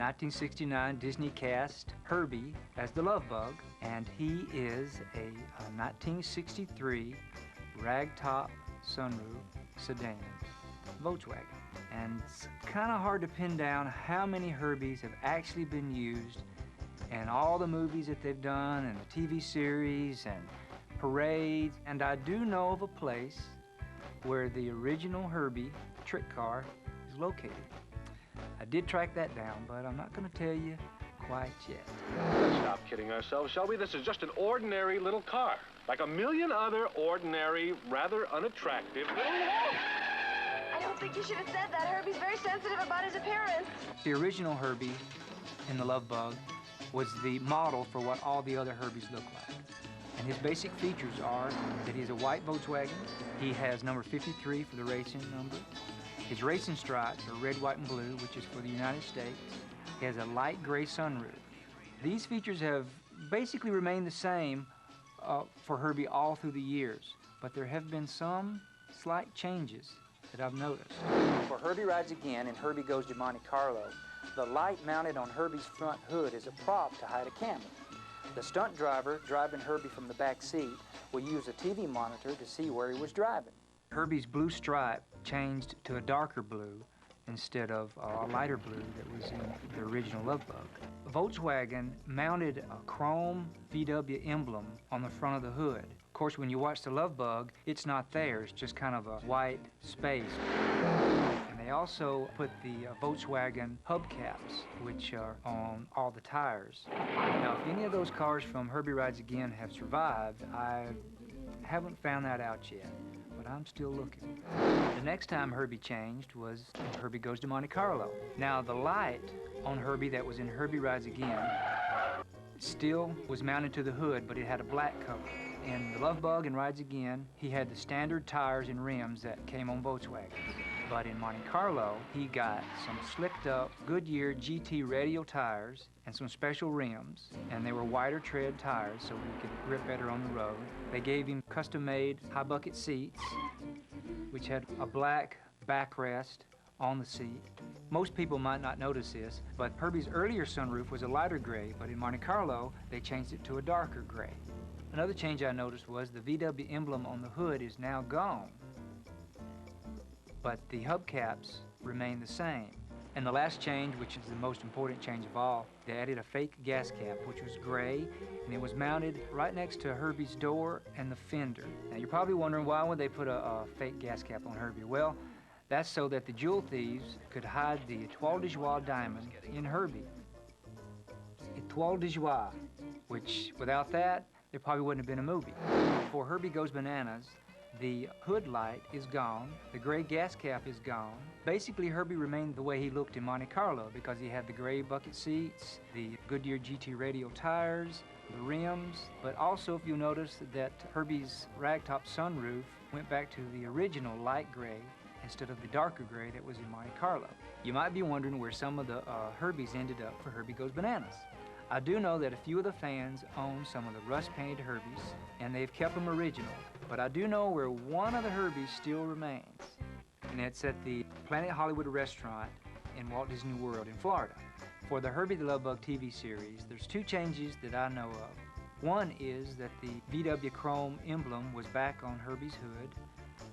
1969 Disney cast Herbie as the Love Bug, and he is a 1963 ragtop sunroof sedan, Volkswagen. And it's kind of hard to pin down how many Herbies have actually been used in all the movies that they've done and the TV series and parades. And I do know of a place where the original Herbie trick car is located. I did track that down, but I'm not going to tell you quite yet. Let's stop kidding ourselves, shall we? This is just an ordinary little car, like a million other ordinary, rather unattractive little... I don't think you should have said that. Herbie's very sensitive about his appearance. The original Herbie in the Love Bug was the model for what all the other Herbies look like. And his basic features are that he's a white Volkswagen. He has number 53 for the racing number. His racing stripes are red, white, and blue, which is for the United States. He has a light gray sunroof. These features have basically remained the same for Herbie all through the years, but there have been some slight changes that I've noticed. For Herbie Rides Again and Herbie Goes to Monte Carlo, the light mounted on Herbie's front hood is a prop to hide a camera. The stunt driver driving Herbie from the back seat will use a TV monitor to see where he was driving. Herbie's blue stripe changed to a darker blue instead of a lighter blue that was in the original Love Bug. Volkswagen mounted a chrome VW emblem on the front of the hood. Of course, when you watch the Love Bug, it's not there. It's just kind of a white space. And they also put the Volkswagen hubcaps, which are on all the tires. Now, if any of those cars from Herbie Rides Again have survived, I haven't found that out yet, but I'm still looking. The next time Herbie changed was in Herbie Goes to Monte Carlo. Now, the light on Herbie that was in Herbie Rides Again still was mounted to the hood, but it had a black cover. In the Love Bug and Rides Again, he had the standard tires and rims that came on Volkswagen. But in Monte Carlo, he got some slicked up Goodyear GT radial tires and some special rims, and they were wider tread tires so he could grip better on the road. They gave him custom-made high bucket seats, which had a black backrest on the seat. Most people might not notice this, but Herbie's earlier sunroof was a lighter gray, but in Monte Carlo, they changed it to a darker gray. Another change I noticed was the VW emblem on the hood is now gone, but the hubcaps remain the same. And the last change, which is the most important change of all, they added a fake gas cap, which was gray, and it was mounted right next to Herbie's door and the fender. Now, you're probably wondering, why would they put a fake gas cap on Herbie? Well, that's so that the jewel thieves could hide the Étoile de Joie diamond in Herbie. Étoile de Joie, which without that, there probably wouldn't have been a movie. For Herbie Goes Bananas, the hood light is gone, the gray gas cap is gone. Basically, Herbie remained the way he looked in Monte Carlo because he had the gray bucket seats, the Goodyear GT radial tires, the rims, but also, if you'll notice, that Herbie's ragtop sunroof went back to the original light gray instead of the darker gray that was in Monte Carlo. You might be wondering where some of the Herbies ended up for Herbie Goes Bananas. I do know that a few of the fans own some of the rust-painted Herbies, and they've kept them original. But I do know where one of the Herbies still remains, and it's at the Planet Hollywood restaurant in Walt Disney World in Florida. For the Herbie the Love Bug TV series, there's two changes that I know of. One is that the VW chrome emblem was back on Herbie's hood.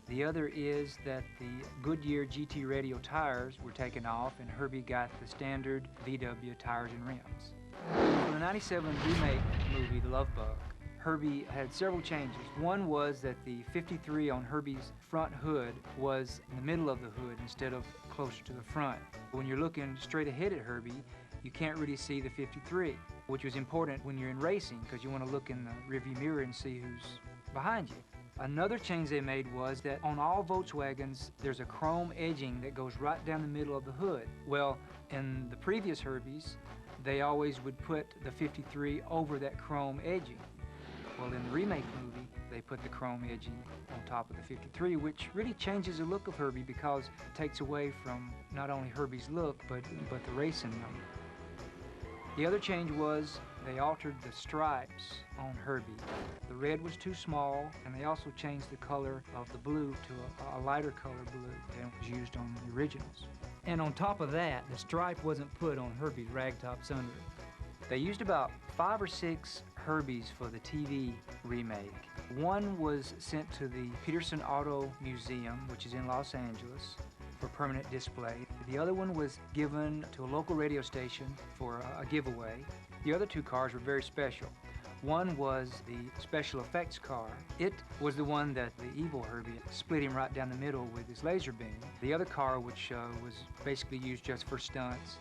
The other is that the Goodyear GT radial tires were taken off, and Herbie got the standard VW tires and rims. For the '97 remake movie, The Love Bug, Herbie had several changes. One was that the 53 on Herbie's front hood was in the middle of the hood instead of closer to the front. When you're looking straight ahead at Herbie, you can't really see the 53, which was important when you're in racing because you want to look in the rearview mirror and see who's behind you. Another change they made was that on all Volkswagens, there's a chrome edging that goes right down the middle of the hood. Well, in the previous Herbies, they always would put the 53 over that chrome edging. Well, in the remake movie, they put the chrome edging on top of the 53, which really changes the look of Herbie because it takes away from not only Herbie's look, but the racing number. The other change was they altered the stripes on Herbie. The red was too small, and they also changed the color of the blue to a lighter color blue than was used on the originals. And on top of that, the stripe wasn't put on Herbie's ragtop sunroof. They used about 5 or 6 Herbies for the TV remake. One was sent to the Peterson Auto Museum, which is in Los Angeles, for permanent display. The other one was given to a local radio station for a giveaway. The other 2 cars were very special. One was the special effects car. It was the one that the evil Herbie split him right down the middle with his laser beam. The other car, which was basically used just for stunts,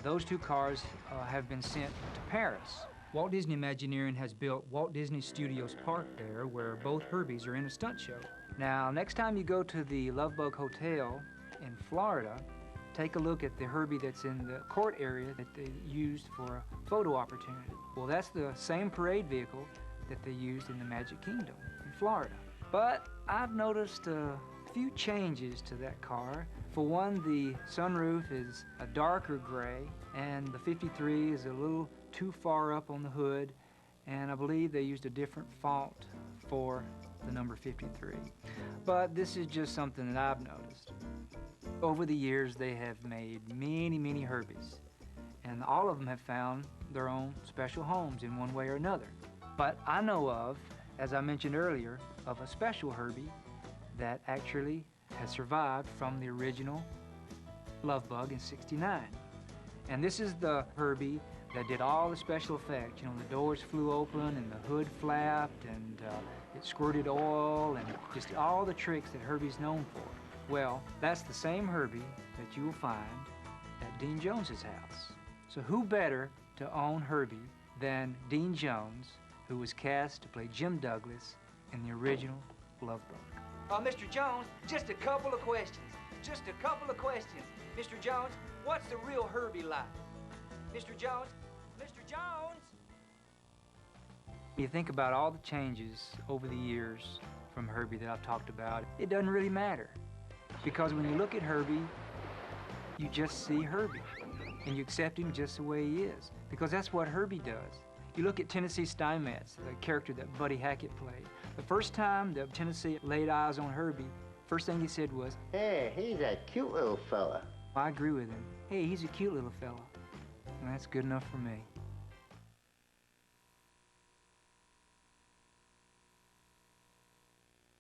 those 2 cars have been sent to Paris. Walt Disney Imagineering has built Walt Disney Studios Park there, where both Herbies are in a stunt show. Now, next time you go to the Love Bug Hotel in Florida, take a look at the Herbie that's in the court area that they used for a photo opportunity. Well, that's the same parade vehicle that they used in the Magic Kingdom in Florida. But I've noticed a few changes to that car. For one, the sunroof is a darker gray, and the 53 is a little too far up on the hood, and I believe they used a different font for the number 53. But this is just something that I've noticed. Over the years, they have made many, many Herbies, and all of them have found their own special homes in one way or another. But I know of, as I mentioned earlier, of a special Herbie that actually has survived from the original Love Bug in '69. And this is the Herbie that did all the special effects. You know, the doors flew open and the hood flapped and it squirted oil and just all the tricks that Herbie's known for. Well, that's the same Herbie that you will find at Dean Jones's house. So who better to own Herbie than Dean Jones, who was cast to play Jim Douglas in the original Love Bug. Mr. Jones, just a couple of questions. Just a couple of questions. Mr. Jones, what's the real Herbie like? Mr. Jones? Mr. Jones? You think about all the changes over the years from Herbie that I've talked about, it doesn't really matter. Because when you look at Herbie, you just see Herbie. And you accept him just the way he is. Because that's what Herbie does. You look at Tennessee Steinmetz, the character that Buddy Hackett played. The first time that Tennessee laid eyes on Herbie, first thing he said was, "Hey, he's a cute little fella." I agree with him. Hey, he's a cute little fella. And that's good enough for me.